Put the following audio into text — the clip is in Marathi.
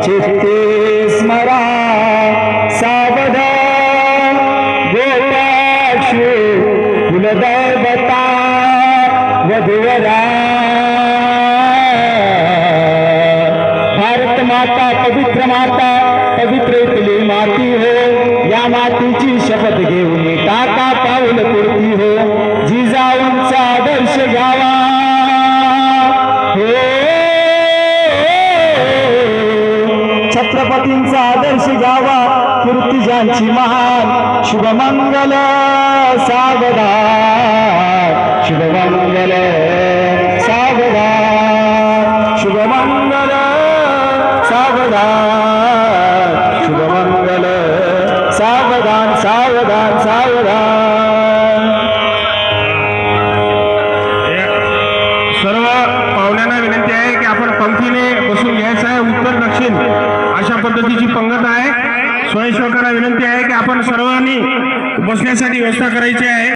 चित्ते स्मरा सावधान गोपाक्षी कुलदैवता वधुवरा भारत माता पवित्र इथली माती हो, या मातीची शपथ घेऊन टाका पाऊल पुरती हो, जिजाऊंचा आदर्श घ्यावा हो, छत्रपतींचा आदर्श घ्यावा, कीर्तिजांची महान शुभमंगल सावधान, शुभमंगल सावधान, शुभमंगल सावधान, शुभमंगल सावधान सावधान सावधान। सर्व पाहुण्यांना विनंती आहे की आपण पंक्तीने बसून घ्यायचं आहे। उत्तर दक्षिण अशा पद्धतीची पंगत आहे। स्वयंसेवकांना विनंती आहे की आपण सर्वांनी बसण्यासाठी व्यवस्था करायची आहे।